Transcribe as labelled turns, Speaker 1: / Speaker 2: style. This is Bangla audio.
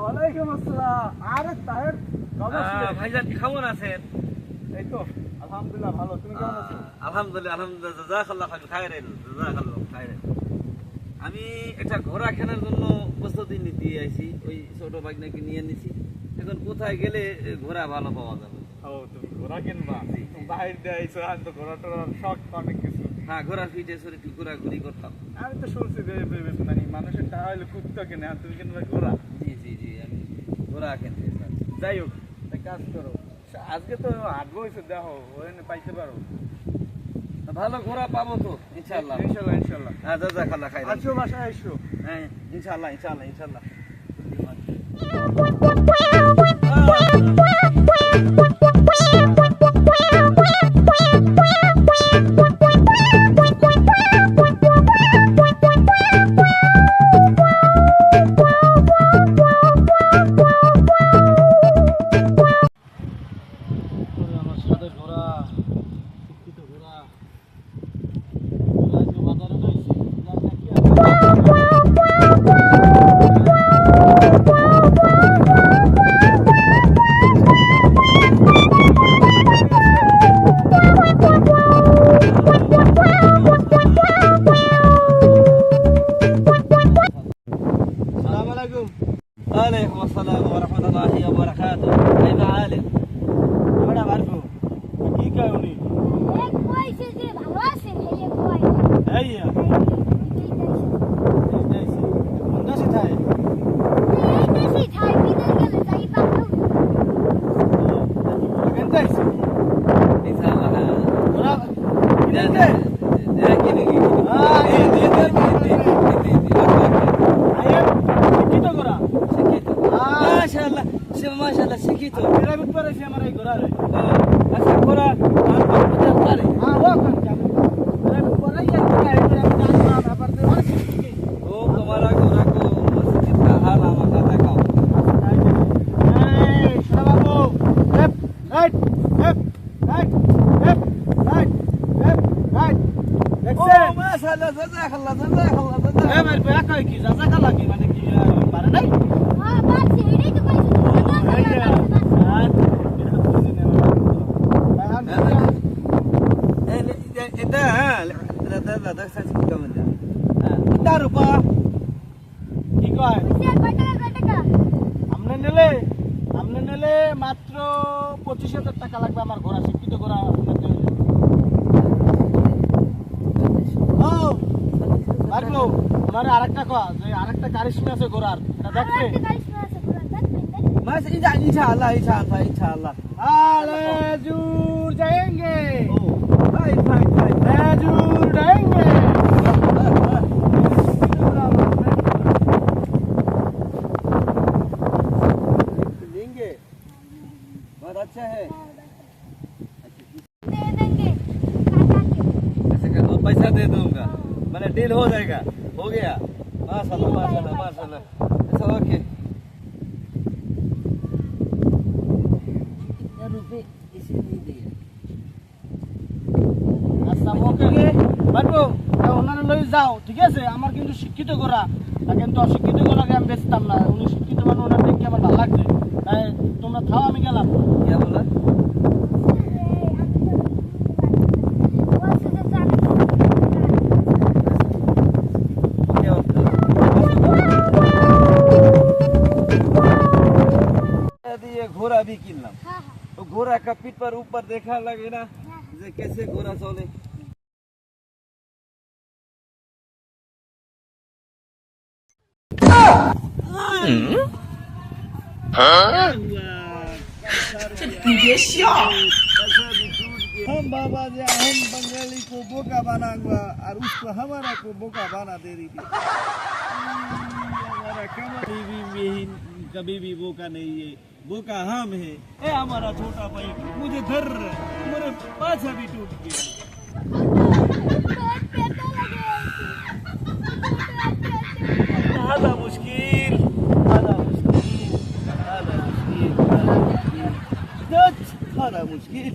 Speaker 1: ওয়ালাইকুম আসসালাম। আরে তাহের
Speaker 2: ভাইজান কেমন আছেন?
Speaker 1: এই তো আলহামদুলিল্লাহ ভালো। তুমি কেমন আছো?
Speaker 2: আলহামদুলিল্লাহ আলহামদুলিল্লাহ, জাযাকাল্লাহু খাইরান, জাযাকাল্লাহু খাইরান। আমি একটা ঘোড়া কেনার জন্য প্রস্তুতি নিতে আইছি, ওই ছোট ভাগনাকে নিয়ে নিছি। এখন কোথায় গেলে ঘোড়া ভালো পাওয়া যাবে?
Speaker 1: ও তুমি ঘোড়া কিনবা? বাইরে দিয়ে আইছো, আমি তো ঘোড়া টোড়ার শখ অনেক কিছু।
Speaker 2: হ্যাঁ, ঘোড়ার পিঠে চড়ে একটু ঘোরাঘুরি করতাম।
Speaker 1: আমি তো শুনছি যে মানে মানুষের টাকা হলে কুত্তা কেনে, আর তুমি কিনবে ঘোড়া।
Speaker 2: জি জি জি, আমি ঘোড়া কিনতে চাই।
Speaker 1: যাই হোক, এক কাজ করো, আজকে তো হাট বইছে, দেখো ওখানে পাইতে পারো।
Speaker 2: ভালো ঘোড়া পাবো তো ইনশাআল্লাহ।
Speaker 1: ইনশাল্লাহ ইনশাল্লাহ।
Speaker 2: হ্যাঁ, জাযাকাল্লাহু খাইরান।
Speaker 1: আজও বাসায় আইসো।
Speaker 2: হ্যাঁ, ইনশাআল্লাহ ইনশাআল্লাহ ইনশাআল্লাহ।
Speaker 1: আমার সাথে ঘোড়া, শিক্ষিত ঘোড়া, বাজারে রয়েছে। السلام عليكم.
Speaker 2: وعليكم السلام ورحمة الله وبركاته. كيف حالك؟
Speaker 1: আমরা পারবো কি কয় উনি?
Speaker 3: এক কইছে যে ভালো আছে হেলে কই
Speaker 1: এই যাইছি কোন দেশে থাকে?
Speaker 3: এই দেশি ঠাই বিদেশ গেলে যাই পাবো
Speaker 1: কেন যাইছি
Speaker 2: ইনশাআল্লাহ।
Speaker 1: ওরা
Speaker 2: কিনে কিনে
Speaker 1: শিক্ষিত ঘোড়া।
Speaker 2: মাশাআল্লাহ, মাশাআল্লাহ শিক্ষিত।
Speaker 1: পিরামিড পরেছি আমার এই ঘোড়া রে।
Speaker 2: আচ্ছা, ঘোড়া আমাদের পারে।
Speaker 1: হ্যাঁ ও কোন কাম পিরামিড পরাই আর পিরামিড জানি না ব্যাপার তো অনেক কিছু কি।
Speaker 2: ও তোমারা ঘোড়া কো মসজিদ का हाल আমাকে দেখাও।
Speaker 1: এই শোনা বাবু, হেপ রাইট হেপ রাইট হেপ রাইট হেপ রাইট।
Speaker 2: ও
Speaker 1: দেখছেন?
Speaker 2: মাশাআল্লাহ, জাযাকাল্লাহ জাযাকাল্লাহ
Speaker 1: এ
Speaker 2: জাযাকাল্লাহ।
Speaker 1: ভাই বেয়া কই কি জাজাকাল্লাহ কি মানে কি পারে নাই?
Speaker 3: হ্যাঁ বাচ্চা এটাই তো কইছে
Speaker 2: এটা হ্যাঁ, দাদা দেখছেন কেমন যা। হ্যাঁ, এটা রূপা
Speaker 1: কি কয়?
Speaker 3: কয় টাকা
Speaker 1: আমনে নেলে মাত্র 25,000 টাকা লাগবে আমার ঘোড়া, শিক্ষিত ঘোড়া নিতে হলে। ও পারবো ওনারে আরেকটা কয় যে আরেকটা কারিশমা আছে ঘোড়ার, এটা দেখবে?
Speaker 3: একটা কারিশমা আছে পুরো দেখবেন
Speaker 2: মাস ইনশাআল্লাহ ইনশাআল্লাহ ইনশাআল্লাহ।
Speaker 1: আলে জুর जाएंगे
Speaker 2: ও ভাই ভাই ভাই
Speaker 1: जरूर जाएंगे।
Speaker 2: लेंगे, बहुत अच्छा है।
Speaker 3: दे देंगे काका के
Speaker 2: ऐसे कर दो, पैसा दे दूंगा, मैंने डील हो जाएगा, हो गया। माशाल्लाह माशाल्लाह माशाल्लाह। अच्छा ओके। इतना रुपए इसे नहीं दिए।
Speaker 1: আচ্ছা ওকে পারবো, ওনারে লই যাও, ঠিক আছে? আমার কিন্তু শিক্ষিত ঘোড়া, কিন্তু অশিক্ষিত ঘোড়াকে আমি বেচতাম না। উনি শিক্ষিত মানে ওনার দেখে আমার ভালো লাগছে, তাই তোমরা থাও, আমি গেলাম।
Speaker 2: क्या बोला? क्या होता है? ये घोड़ा भी किनलाम।
Speaker 3: हां
Speaker 2: तो घोड़ा का पीठ पर ऊपर देखा लगे ना जे कैसे घोड़ा चले। हम बाबा जी हम बंगाली को बोका बनाऊंगा और उसको हमारा को बोका बना दे रही थी। हमारा कभी भी बोका नहीं है, बोका हम है। ए हमारा छोटा भाई मुझे धर रहा है, मेरे पाछा भी टूट गया। هذا मुश्किल هذا मुश्किल هذا मुश्किल هذا मुश्किल